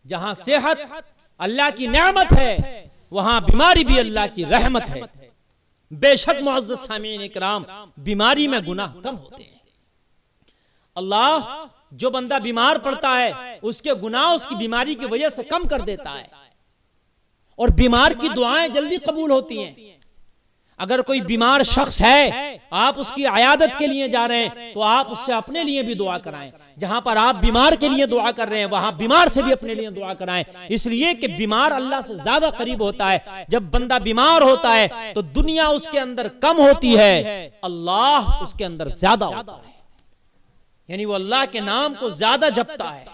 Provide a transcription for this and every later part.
जहां सेहत अल्लाह की नेमत है, वहां बीमारी भी अल्लाह की रहमत है। बेशक मुअज़्ज़ज़ सामीन इकराम, बीमारी में गुनाह कम होते हैं। अल्लाह जो बंदा बीमार पड़ता है उसके गुनाह उसकी बीमारी की वजह से कम कर देता है, और बीमार की दुआएं जल्दी कबूल होती हैं। अगर कोई बीमार शख्स है, आप उसकी अयादत के लिए जा रहे हैं, तो आप उससे अपने लिए भी दुआ कराएं। जहां पर आप बीमार के लिए दुआ कर रहे हैं, वहां बीमार से भी अपने लिए दुआ कराएं। इसलिए कि बीमार अल्लाह से ज्यादा करीब होता है। जब बंदा बीमार होता है तो दुनिया उसके अंदर कम होती है, अल्लाह उसके अंदर ज्यादा होता है। यानी वो अल्लाह के नाम को ज्यादा जपता है,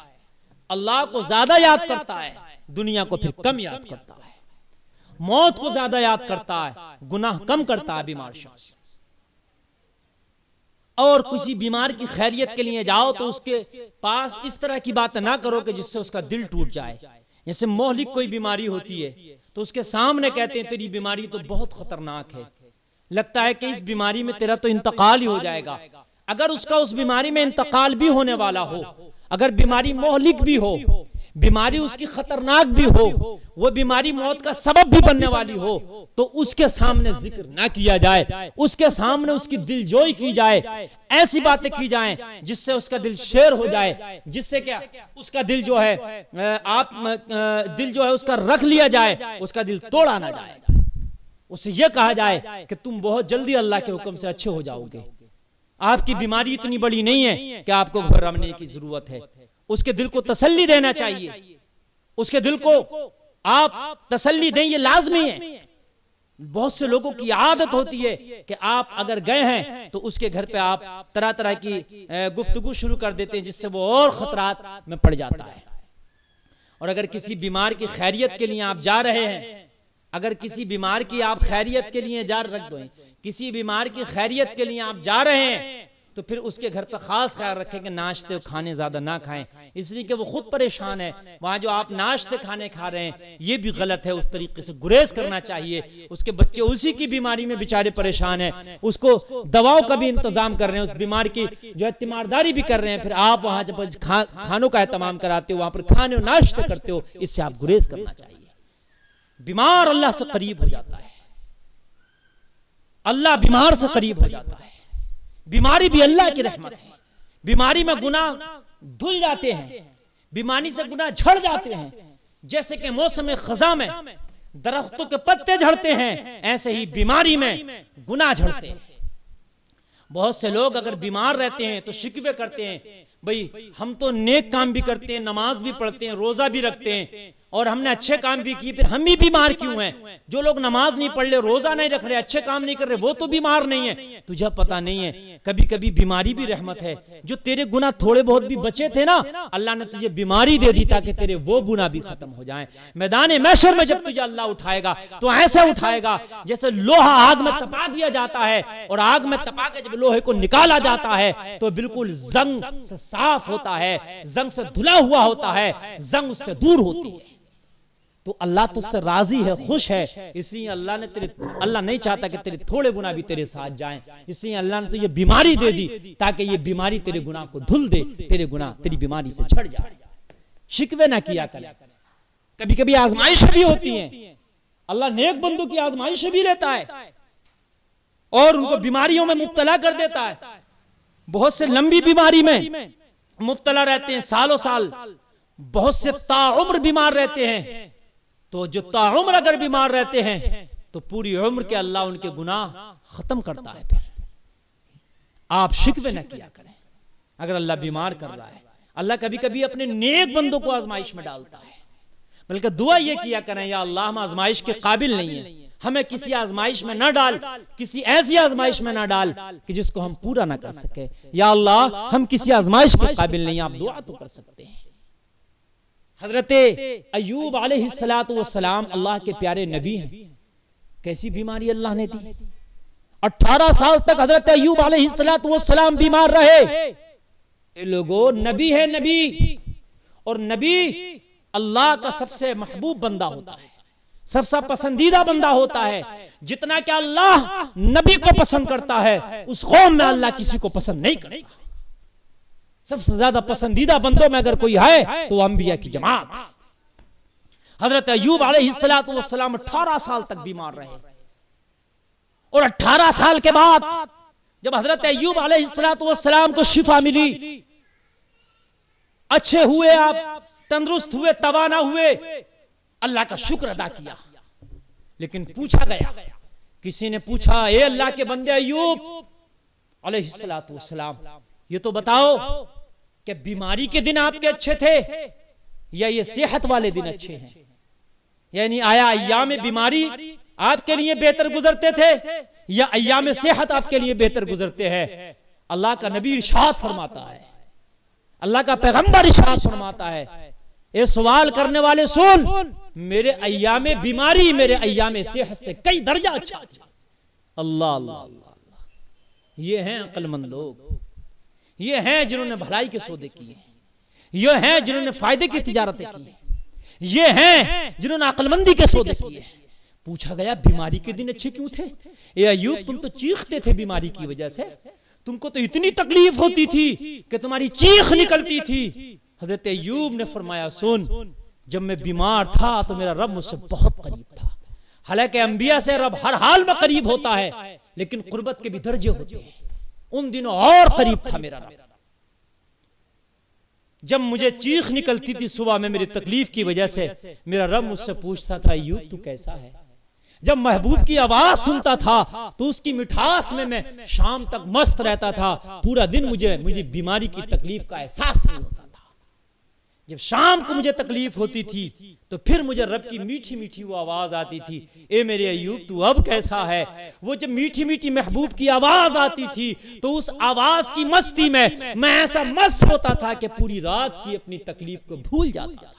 अल्लाह को ज्यादा याद करता है, दुनिया को फिर कम याद करता है। मौत को ज्यादा याद करता है, गुनाह कम करता है बीमार शख्स। और किसी बीमार की खैरियत के लिए जाओ तो उसके पास इस तरह की बात ना करो कि जिससे उसका दिल टूट जाए। जैसे मोहलिक कोई बीमारी होती है तो उसके सामने कहते हैं तेरी बीमारी तो बहुत खतरनाक है, लगता है कि इस बीमारी में तेरा तो इंतकाल ही हो जाएगा। अगर उसका उस बीमारी में इंतकाल भी होने वाला हो, अगर बीमारी मोहलिक भी हो, बीमारी उसकी खतरनाक भी हो, वो बीमारी मौत का सबब भी बनने वाली हो, तो उसके सामने जिक्र ना किया जाए, उसके सामने उसकी दिलजोई की जाए, ऐसी बातें की जाएं जिससे उसका दिल शेर हो जाए, जिससे क्या उसका दिल जो है दिल जो है उसका रख लिया जाए, उसका दिल तोड़ा ना जाए। उससे यह कहा जाए कि तुम बहुत जल्दी अल्लाह के हुक्म से अच्छे हो जाओगे, आपकी बीमारी इतनी बड़ी नहीं है कि आपको घबराने की जरूरत है। उसके दिल को तसल्ली देना चाहिए, उसके दिल को आप तसल्ली दें, ये लाजमी है। बहुत से लोगों की आदत होती है कि आप अगर गए हैं तो उसके घर पे आप तरह तरह की गुफ्तगू शुरू कर देते हैं, जिससे वो और खतरात में पड़ जाता है। और अगर किसी बीमार की खैरियत के लिए आप जा रहे हैं, अगर किसी बीमार की आप खैरियत के लिए किसी बीमार की खैरियत के लिए आप जा रहे हैं, तो फिर उसके घर पर खास ख्याल रखें कि नाश्ते खाने ज्यादा ना खाएं, इसलिए कि वो खुद परेशान है। वहां जो आप नाश्ते खाने खा रहे हैं ये भी गलत है, उस तरीके से गुरेज करना चाहिए। उसके बच्चे उसी की बीमारी में बेचारे परेशान हैं, उसको दवाओं का भी इंतजाम कर रहे हैं, उस बीमार की जो है तीमारदारी भी कर रहे हैं, फिर आप वहां जब खानों का एहतमाम कराते हो, वहां पर खाने और नाश्ते करते हो, इससे आप गुरेज करना चाहिए। बीमार अल्लाह से करीब हो जाता है, अल्लाह बीमार से करीब हो जाता है। बीमारी भी अल्लाह की रहमत है। बीमारी में गुनाह धुल जाते हैं, बीमारी से गुनाह झड़ जाते हैं। जैसे कि मौसम खज़ा में दरख्तों के पत्ते झड़ते हैं, ऐसे ही बीमारी में गुनाह झड़ते हैं। बहुत से लोग अगर बीमार रहते हैं तो शिकवे करते हैं, भाई हम तो नेक काम भी करते हैं, नमाज भी पढ़ते हैं, रोजा भी रखते हैं, और हमने अच्छे काम भी किए, फिर हम ही बीमार क्यों हैं? जो लोग नमाज नहीं पढ़ रहे, रोजा नहीं रख रहे, अच्छे काम नहीं कर रहे, वो तो बीमार नहीं है। तुझे पता नहीं है कभी कभी बीमारी भी रहमत है। जो तेरे गुनाह थोड़े बहुत भी बचे थे ना, अल्लाह ने तुझे बीमारी दे दी ताकि तेरे वो गुनाह भी खत्म हो जाएं। मैदान महशर में जब तुझे अल्लाह उठाएगा तो ऐसे उठाएगा जैसे लोहा आग में तपा दिया जाता है, और आग में तपा के जब लोहे को निकाला जाता है तो बिल्कुल जंग से साफ होता है, जंग से धुला हुआ होता है, जंग उससे दूर होती है। तो अल्लाह तुझसे राजी है, खुश है, इसलिए अल्लाह नहीं चाहता कि तेरे थोड़े गुनाह भी तेरे साथ जाएं, इसलिए अल्लाह ने तुझे बीमारी दे दी ताकि ये बीमारी तेरे गुनाह को धुल दे, तेरे गुनाह तेरी बीमारी से झड़ जाए। शिकवे ना किया कर। कभी कभी आजमाइश भी होती है, अल्लाह नेक बंदों की आजमाइश भी लेता है और उनको बीमारियों में मुब्तला कर देता है। बहुत से लंबी बीमारी में मुब्तला रहते हैं, सालों साल, बहुत से ताउम्र बीमार रहते हैं। तो जो ताउम्र अगर बीमार रहते हैं तो पूरी उम्र के अल्लाह उनके गुनाह खत्म करता है। फिर आप शिकवे न किया करें अगर अल्लाह बीमार कर रहा है। अल्लाह कभी कभी अपने नेक बंदों को आजमाइश में डालता है, बल्कि दुआ ये किया करें, या अल्लाह हम आजमाइश के काबिल नहीं है, हमें किसी आजमाइश में न डाल, किसी ऐसी आजमाइश में न डाल कि जिसको हम पूरा ना कर सके। या अल्लाह हम किसी आजमाइश के काबिल नहीं। आप दुआ तो कर सकते हैं। हजरत अय्यूब अलैहिस्सलातु वस्सलाम अल्लाह के प्यारे नबी हैं, कैसी बीमारी अल्लाह ने दी। 18 साल तक हजरत अय्यूब अलैहिस्सलातु वस्सलाम बीमार रहे। ये लोगों, नबी है नबी, और नबी अल्लाह का सबसे महबूब बंदा होता है, सबसे पसंदीदा बंदा होता है। जितना कि अल्लाह नबी को पसंद करता है, उस कौम में अल्लाह किसी को पसंद नहीं करता। सबसे ज्यादा पसंदीदा बंदों में अगर कोई है तो अंबिया की जमात, हजरत अय्यूब अलैहिस्सलाम 18 साल तक बीमार रहे और 18 साल के बाद जब हजरत अय्यूब अलैहिस्सलाम को शिफा मिली, अच्छे हुए, आप तंदुरुस्त हुए, तवाना हुए, अल्लाह का शुक्र अदा किया। लेकिन पूछा गया, किसी ने पूछा, ए अल्लाह के बंदे अय्यूब अलैहिस्सलाम, ये तो बताओ कि बीमारी के दिन आपके अच्छे थे या ये सेहत वाले दिन अच्छे हैं? यानी आया अय्याम बीमारी आपके लिए बेहतर गुजरते थे या अय्याम सेहत आपके लिए बेहतर गुजरते हैं? अल्लाह का नबी इरशाद फरमाता है, अल्लाह का पैगंबर इरशाद फरमाता है, ये सवाल करने वाले सुन, मेरे अय्याम बीमारी मेरे अय्याम सेहत से कई दर्जा अच्छा था। अल्लाह अल्लाह अल्लाह। ये हैं अक्लमंद लोग, ये हैं जिन्होंने भलाई के सौदे किए, ये हैं जिन्होंने फायदे की तिजारतें की, ये हैं जिन्होंने अक्लमंदी के सौदे किए। पूछा गया, बीमारी के दिन अच्छे क्यों थे? ए अय्यूब, तुम तो चीखते थे बीमारी की वजह से, तुमको तो इतनी तकलीफ होती थी कि तुम्हारी चीख निकलती थी। हजरत अय्यूब ने फरमाया, सुन, जब मैं बीमार था तो मेरा रब मुझसे बहुत करीब था। हालांकि अंबिया से रब हर हाल में करीब होता है, लेकिन कुर्बत के भी दर्जे होते हैं। उन दिनों और करीब था मेरा रब। जब मुझे चीख निकलती थी सुबह में मेरी तकलीफ की वजह से, मेरा रब मुझसे पूछता था, अय्यूब तू कैसा है? जब महबूब की आवाज सुनता था तो उसकी मिठास में मैं शाम तक मस्त रहता था। पूरा दिन मुझे बीमारी की तकलीफ का एहसास नहीं होता था। जब शाम को मुझे तकलीफ होती थी तो फिर मुझे रब की मीठी मीठी वो आवाज आती थी, ए मेरे अय्यूब तू अब कैसा है? वो जब मीठी मीठी महबूब की आवाज आती थी तो उस आवाज की मस्ती में मैं ऐसा मस्त होता था कि पूरी रात की अपनी तकलीफ को भूल जाता था।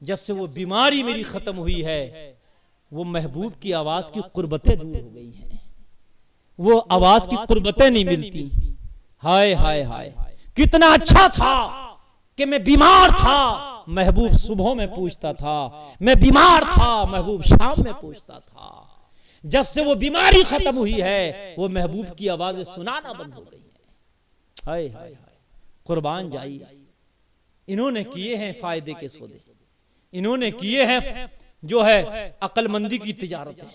जब से वो बीमारी मेरी खत्म हुई है, वो महबूब की आवाज की कुर्बतें दूर हो गई हैं, वो आवाज की कुर्बतें नहीं मिलती। हाय हाय हाय, कितना अच्छा था कि मैं बीमार था, महबूब सुबह में पूछता था, मैं बीमार था, महबूब शाम में पूछता था। जब से वो बीमारी खत्म हुई है, वो महबूब की आवाजें सुनाना बंद हो गई है। हाय हाय हाय, कुर्बान जाइए। इन्होंने किए हैं फायदे के सौदे, इन्होंने किए हैं जो है अक्लमंदी की तिजारतें।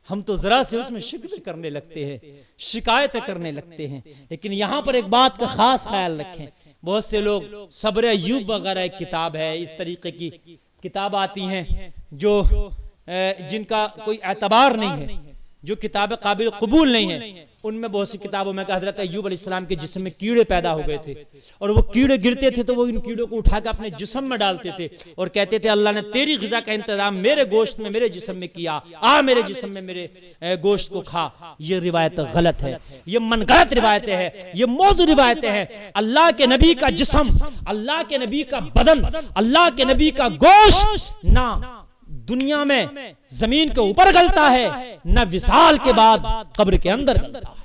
हम तो जरा से उसमें शिकवे करने लगते हैं, शिकायतें करने लगते हैं। लेकिन यहां पर एक बात का खास ख्याल रखें, बहुत से लोग सब्र अय्यूब वगैरह एक किताब है, इस तरीके की किताब आती हैं जो जिनका कोई एतबार नहीं है, जो किताबें काबिल कबूल नहीं है। उनमें बहुत सी किताबों में हजरत अय्यूब अलैहिस्सलाम के जिस्म में कीड़े पैदा हो गए थे और वो कीड़े गिरते थे तो वो इन कीड़ों को उठाकर अपने जिस्म में डालते थे और कहते थे, अल्लाह ने तेरी ग़िज़ा का इंतजाम मेरे गोश्त में, मेरे जिस्म में किया, आ मेरे जिस्म में मेरे गोश्त को खा। ये रिवायत गलत है, ये मनगढ़ंत रिवायतें हैं, ये मौजू रिवायतें हैं। अल्लाह के नबी का जिस्म, अल्लाह के नबी का बदन, अल्लाह के नबी का गोश्त ना दुनिया में जमीन के ऊपर गलता है, न विसाल के बाद कब्र के अंदर गलता है।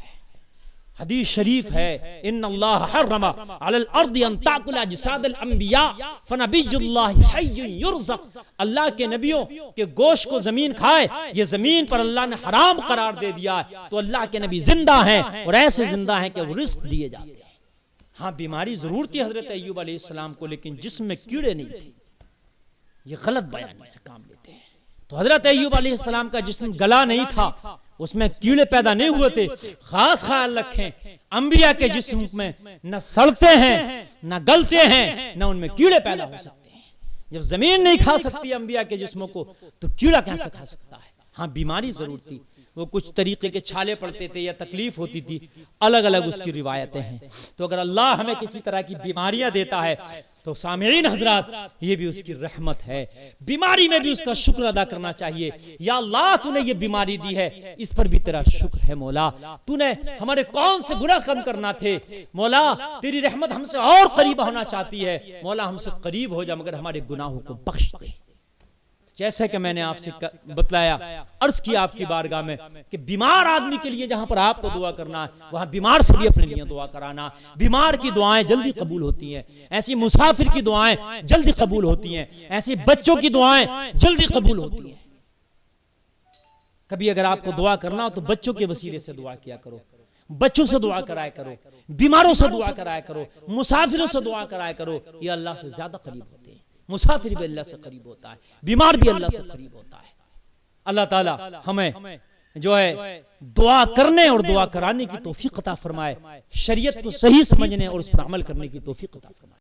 हदीस शरीफ है, इन्नल्लाह हर्रमा अलल अर्दि अन ताकुल अजसादल अंबिया फनबियुल्लाहि हय्युन युरज़क़। अल्लाह के नबियों के गोश्त को जमीन खाए, ये जमीन पर अल्लाह ने हराम करार दे दिया है। तो अल्लाह के नबी जिंदा हैं और ऐसे जिंदा हैं कि वो रिस्क दिए जाते हैं। हाँ, बीमारी जरूर थी हजरत अय्यूब अलैहिस्सलाम को, लेकिन जिस्म में कीड़े नहीं थे। ये गलत बयानी से काम लेते हैं। तो हजरत अय्यूब अलैहिस्सलाम का जिस्म गला नहीं था, उसमें कीड़े पैदा नहीं हुए थे। खास ख्याल रखें, अंबिया के जिस्म में न सड़ते हैं न गलते हैं, न उनमें कीड़े पैदा हो सकते हैं। जब जमीन नहीं खा सकती अंबिया के जिस्मों को, तो कीड़ा कैसे खा सकता है? हाँ, बीमारी जरूर थी, वो कुछ तरीके के छाले पड़ते थे या तकलीफ होती थी, अलग अलग उसकी रिवायतें हैं। तो अगर अल्लाह हमें किसी तरह की बीमारियां देता है तो सामिईन हजरात, ये भी उसकी रहमत है। बीमारी में भी उसका शुक्र अदा करना चाहिए। या अल्लाह, तूने ये बीमारी दी है, इस पर भी तेरा शुक्र है। मौला, तूने हमारे कौन से गुनाह कम करना थे। मौला, तेरी रहमत हमसे और करीब होना चाहती है। मौला, हमसे करीब हो जा, मगर हमारे गुनाहों को बख्श दे। जैसे कि मैंने आपसे बतलाया, अर्ज किया आपकी बारगाह में कि बीमार आदमी के लिए जहां पर आपको दुआ करना है, वहां बीमार से भी अपने लिए दुआ कराना। बीमार की दुआएं जल्दी कबूल होती हैं, ऐसी मुसाफिर की दुआएं जल्दी कबूल होती हैं, ऐसी बच्चों की दुआएं जल्दी कबूल होती हैं। कभी अगर आपको दुआ करना हो तो बच्चों के वसीले से दुआ किया करो, बच्चों से दुआ कराया करो, बीमारों से दुआ कराया करो, मुसाफिरों से दुआ कराया करो। ये अल्लाह से ज्यादा करीब होते हैं। मुसाफिर भी अल्लाह से करीब होता है, बीमार भी अल्लाह से करीब होता है। अल्लाह ताला हमें जो है दुआ करने और दुआ कराने की तौफीक अता फरमाए, शरीयत को सही समझने और उस पर अमल करने की तौफीक अता फरमाए।